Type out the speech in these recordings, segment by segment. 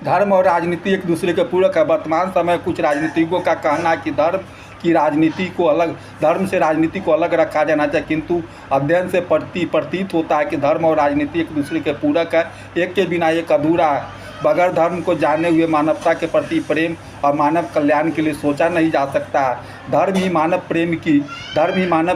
धर्म और राजनीति एक दूसरे के पूरक है। वर्तमान समय कुछ राजनीतिज्ञों का कहना है कि धर्म से राजनीति को अलग रखा जाना चाहिए, किंतु अध्ययन से प्रतीत होता है कि धर्म और राजनीति एक दूसरे के पूरक है, एक के बिना एक अधूरा है। बगैर धर्म को जाने हुए मानवता के प्रति प्रेम और मानव कल्याण के लिए सोचा नहीं जा सकता है। धर्म ही मानव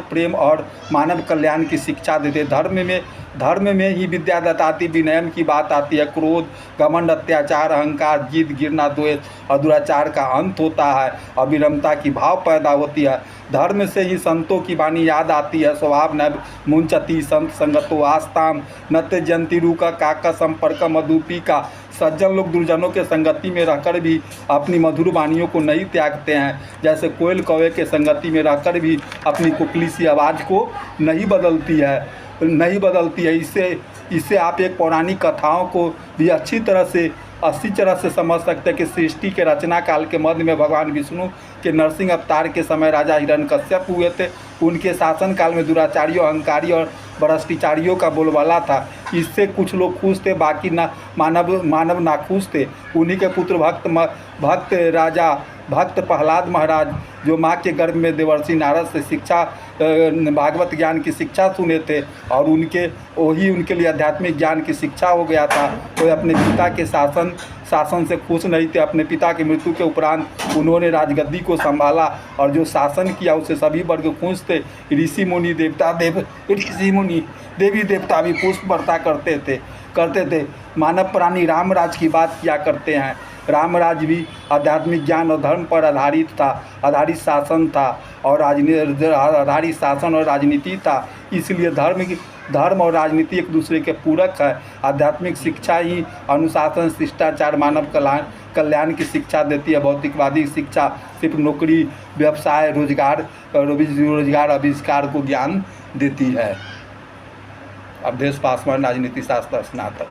प्रेम और मानव कल्याण की शिक्षा देते। धर्म में ही विद्या आती, विनयन की बात आती है। क्रोध, घमंड, अत्याचार, अहंकार, जिद, घृणा, द्वेष और दुराचार का अंत होता है और विनम्रता की भाव पैदा होती है। धर्म से ही संतों की वाणी याद आती है। स्वभाव न मुंचती संत संगतो आस्ताम न त्यजन्ति रूका काका संपर्क मधुपी का। सज्जन लोग दुर्जनों के संगति में रहकर भी अपनी मधुर वाणियों को नहीं त्यागते हैं, जैसे कोयल कौवे के संगति में रहकर भी अपनी कुकली सी आवाज़ को नहीं बदलती है। इससे आप एक पौराणिक कथाओं को भी अच्छी तरह से समझ सकते हैं कि सृष्टि के रचना काल के मध्य में भगवान विष्णु के नरसिंह अवतार के समय राजा हिरण्यकश्यप हुए थे। उनके शासन काल में दुराचारियों, अहंकारियों और भ्रष्टाचारियों का बोलबाला था। इससे कुछ लोग खुश थे, बाकी मानव नाखुश थे। उन्हीं के पुत्र भक्त प्रहलाद महाराज, जो माँ के गर्भ में देवर्षि नारद से भागवत ज्ञान की शिक्षा सुने थे और उनके लिए आध्यात्मिक ज्ञान की शिक्षा हो गया था। वो अपने पिता के शासन से खुश नहीं थे। अपने पिता की मृत्यु के उपरांत उन्होंने राजगद्दी को संभाला और जो शासन किया उससे सभी वर्ग खुश थे। ऋषि मुनि देवी देवता भी पुष्प वर्षा करते थे। मानव प्राणी रामराज की बात किया करते हैं। रामराज भी आध्यात्मिक ज्ञान और धर्म पर आधारित शासन और राजनीति था। इसलिए धर्म और राजनीति एक दूसरे के पूरक है। आध्यात्मिक शिक्षा ही अनुशासन, शिष्टाचार, मानव कल्याण की शिक्षा देती है। भौतिकवादी शिक्षा सिर्फ नौकरी, व्यवसाय, रोजगार आविष्कार को ज्ञान देती है। अवधेश पासवान, राजनीति शास्त्र स्नातक।